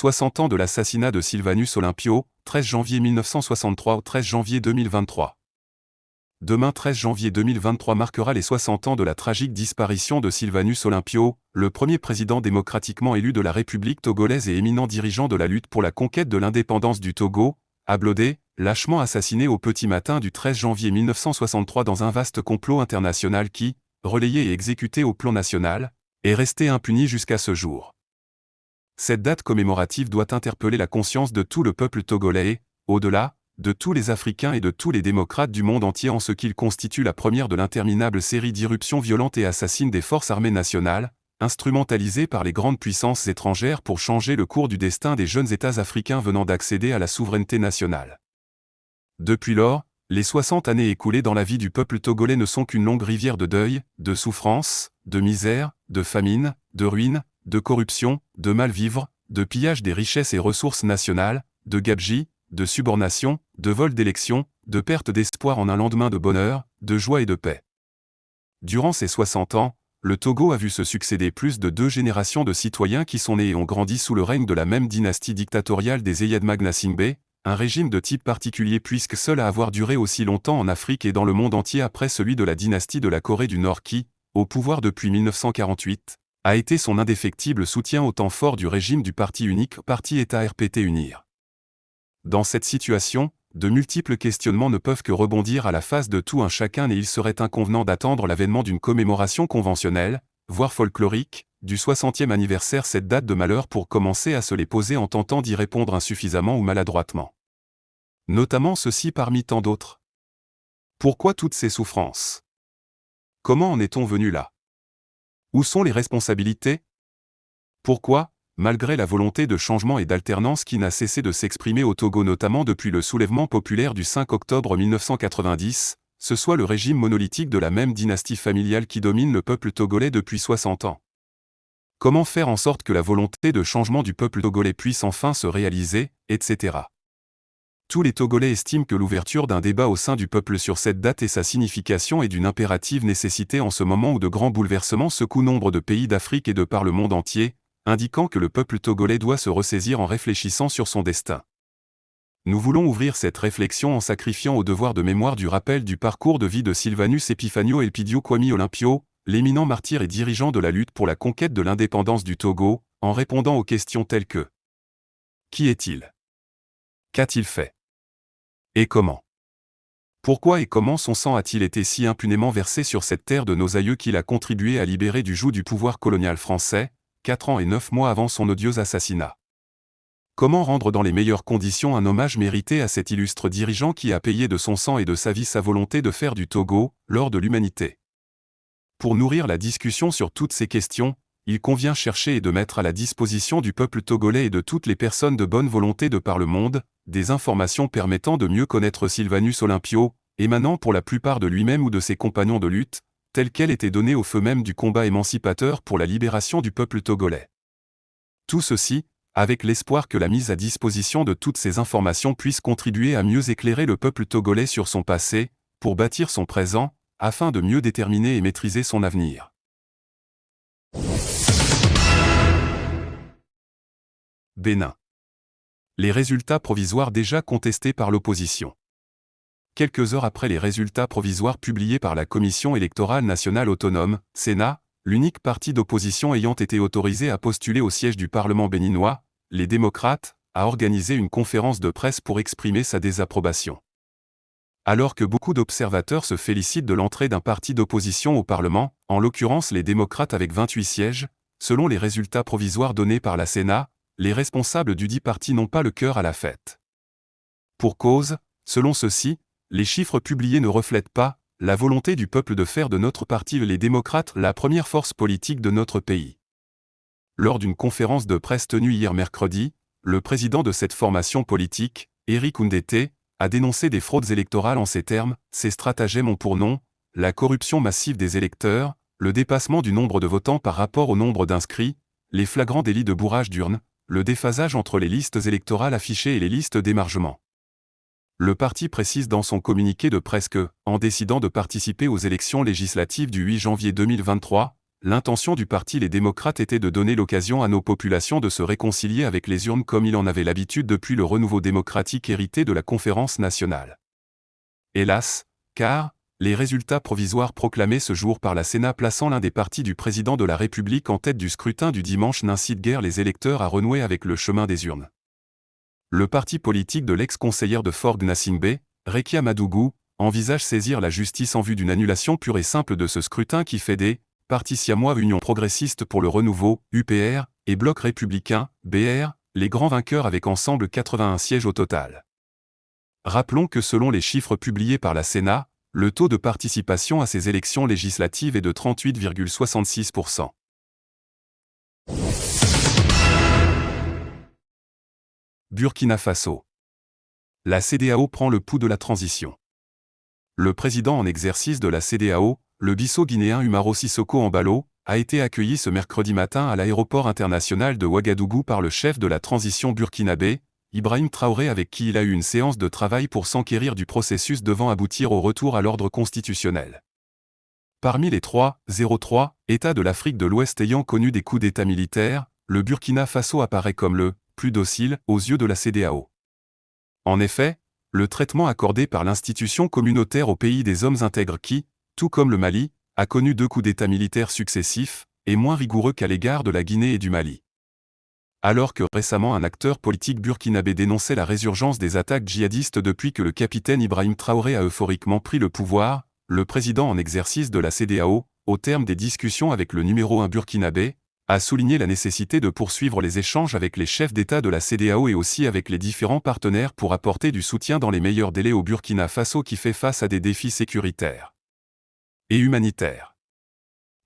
60 ans de l'assassinat de Sylvanus Olympio, 13 janvier 1963 au 13 janvier 2023. Demain 13 janvier 2023 marquera les 60 ans de la tragique disparition de Sylvanus Olympio, le premier président démocratiquement élu de la République togolaise et éminent dirigeant de la lutte pour la conquête de l'indépendance du Togo, Ablodé, lâchement assassiné au petit matin du 13 janvier 1963 dans un vaste complot international qui, relayé et exécuté au plan national, est resté impuni jusqu'à ce jour. Cette date commémorative doit interpeller la conscience de tout le peuple togolais et, au-delà, de tous les Africains et de tous les démocrates du monde entier en ce qu'il constitue la première de l'interminable série d'irruptions violentes et assassines des forces armées nationales, instrumentalisées par les grandes puissances étrangères pour changer le cours du destin des jeunes États africains venant d'accéder à la souveraineté nationale. Depuis lors, les 60 années écoulées dans la vie du peuple togolais ne sont qu'une longue rivière de deuil, de souffrance, de misère, de famine, de ruine, de corruption, de mal-vivre, de pillage des richesses et ressources nationales, de gabegie, de subornation, de vol d'élections, de perte d'espoir en un lendemain de bonheur, de joie et de paix. Durant ces 60 ans, le Togo a vu se succéder plus de 2 générations de citoyens qui sont nés et ont grandi sous le règne de la même dynastie dictatoriale des Eyadmag-Nasingbe, un régime de type particulier puisque seul à avoir duré aussi longtemps en Afrique et dans le monde entier après celui de la dynastie de la Corée du Nord qui, au pouvoir depuis 1948, a été son indéfectible soutien au temps fort du régime du parti unique Parti-État RPT UNIR. Dans cette situation, de multiples questionnements ne peuvent que rebondir à la face de tout un chacun et il serait inconvenant d'attendre l'avènement d'une commémoration conventionnelle, voire folklorique, du 60e anniversaire cette date de malheur pour commencer à se les poser en tentant d'y répondre insuffisamment ou maladroitement. Notamment ceci parmi tant d'autres. Pourquoi toutes ces souffrances? Comment en est-on venu là? Où sont les responsabilités? Pourquoi, malgré la volonté de changement et d'alternance qui n'a cessé de s'exprimer au Togo notamment depuis le soulèvement populaire du 5 octobre 1990, ce soit le régime monolithique de la même dynastie familiale qui domine le peuple togolais depuis 60 ans? Comment faire en sorte que la volonté de changement du peuple togolais puisse enfin se réaliser, etc. Tous les Togolais estiment que l'ouverture d'un débat au sein du peuple sur cette date et sa signification est d'une impérative nécessité en ce moment où de grands bouleversements secouent nombre de pays d'Afrique et de par le monde entier, indiquant que le peuple togolais doit se ressaisir en réfléchissant sur son destin. Nous voulons ouvrir cette réflexion en sacrifiant au devoir de mémoire du rappel du parcours de vie de Sylvanus Epifanio Elpidio Kwame Olympio, l'éminent martyr et dirigeant de la lutte pour la conquête de l'indépendance du Togo, en répondant aux questions telles que: qui est-il? Qu'a-t-il fait? Et comment? Pourquoi et comment son sang a-t-il été si impunément versé sur cette terre de nos aïeux qu'il a contribué à libérer du joug du pouvoir colonial français, 4 ans et 9 mois avant son odieux assassinat? Comment rendre dans les meilleures conditions un hommage mérité à cet illustre dirigeant qui a payé de son sang et de sa vie sa volonté de faire du Togo, l'or de l'humanité? Pour nourrir la discussion sur toutes ces questions, il convient chercher et de mettre à la disposition du peuple togolais et de toutes les personnes de bonne volonté de par le monde, des informations permettant de mieux connaître Sylvanus Olympio, émanant pour la plupart de lui-même ou de ses compagnons de lutte, telles qu'elles étaient données au feu même du combat émancipateur pour la libération du peuple togolais. Tout ceci, avec l'espoir que la mise à disposition de toutes ces informations puisse contribuer à mieux éclairer le peuple togolais sur son passé, pour bâtir son présent, afin de mieux déterminer et maîtriser son avenir. Bénin. Les résultats provisoires déjà contestés par l'opposition. Quelques heures après les résultats provisoires publiés par la Commission électorale nationale autonome, Sénat, l'unique parti d'opposition ayant été autorisé à postuler au siège du Parlement béninois, les démocrates, a organisé une conférence de presse pour exprimer sa désapprobation. Alors que beaucoup d'observateurs se félicitent de l'entrée d'un parti d'opposition au Parlement, en l'occurrence les démocrates avec 28 sièges, selon les résultats provisoires donnés par la Sénat, les responsables du dit parti n'ont pas le cœur à la fête. Pour cause, selon ceux-ci, les chiffres publiés ne reflètent pas la volonté du peuple de faire de notre parti les démocrates la première force politique de notre pays. Lors d'une conférence de presse tenue hier mercredi, le président de cette formation politique, Éric Oundété, a dénoncé des fraudes électorales en ces termes: ces stratagèmes ont pour nom la corruption massive des électeurs, le dépassement du nombre de votants par rapport au nombre d'inscrits, les flagrants délits de bourrage d'urnes, le déphasage entre les listes électorales affichées et les listes d'émargement. Le parti précise dans son communiqué de presse que, en décidant de participer aux élections législatives du 8 janvier 2023, l'intention du parti Les Démocrates était de donner l'occasion à nos populations de se réconcilier avec les urnes comme il en avait l'habitude depuis le renouveau démocratique hérité de la conférence nationale. Hélas, car les résultats provisoires proclamés ce jour par la Sénat plaçant l'un des partis du président de la République en tête du scrutin du dimanche n'incitent guère les électeurs à renouer avec le chemin des urnes. Le parti politique de l'ex-conseillère de Ford Gnassingbé, Rekia Madougou, envisage saisir la justice en vue d'une annulation pure et simple de ce scrutin qui fait des partis siamois Union progressiste pour le renouveau, UPR, et Bloc républicain, BR, les grands vainqueurs avec ensemble 81 sièges au total. Rappelons que selon les chiffres publiés par la Sénat, le taux de participation à ces élections législatives est de 38,66%. Burkina Faso. La CEDEAO prend le pouls de la transition. Le président en exercice de la CEDEAO, le Bissau-Guinéen Umaro Sissoko Embalo, a été accueilli ce mercredi matin à l'aéroport international de Ouagadougou par le chef de la transition burkinabé, Ibrahim Traoré, avec qui il a eu une séance de travail pour s'enquérir du processus devant aboutir au retour à l'ordre constitutionnel. Parmi les 3,03 États de l'Afrique de l'Ouest ayant connu des coups d'État militaires, le Burkina Faso apparaît comme le plus docile aux yeux de la CEDEAO. En effet, le traitement accordé par l'institution communautaire au pays des hommes intègres qui, tout comme le Mali, a connu 2 coups d'État militaires successifs, est moins rigoureux qu'à l'égard de la Guinée et du Mali. Alors que récemment un acteur politique burkinabé dénonçait la résurgence des attaques djihadistes depuis que le capitaine Ibrahim Traoré a euphoriquement pris le pouvoir, le président en exercice de la CEDEAO, au terme des discussions avec le numéro 1 burkinabé, a souligné la nécessité de poursuivre les échanges avec les chefs d'État de la CEDEAO et aussi avec les différents partenaires pour apporter du soutien dans les meilleurs délais au Burkina Faso qui fait face à des défis sécuritaires et humanitaires.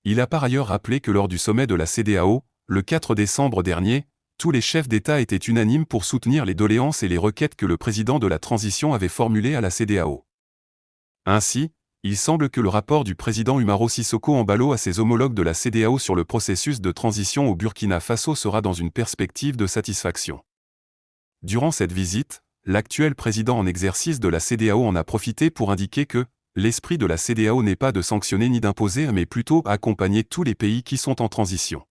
Il a par ailleurs rappelé que lors du sommet de la CEDEAO, le 4 décembre dernier, tous les chefs d'État étaient unanimes pour soutenir les doléances et les requêtes que le président de la transition avait formulées à la CEDEAO. Ainsi, il semble que le rapport du président Umaro Sissoko Embalo à ses homologues de la CEDEAO sur le processus de transition au Burkina Faso sera dans une perspective de satisfaction. Durant cette visite, l'actuel président en exercice de la CEDEAO en a profité pour indiquer que l'esprit de la CEDEAO n'est pas de sanctionner ni d'imposer mais plutôt accompagner tous les pays qui sont en transition.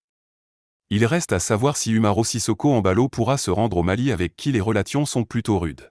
Il reste à savoir si Umaro Sissoko Embalo pourra se rendre au Mali avec qui les relations sont plutôt rudes.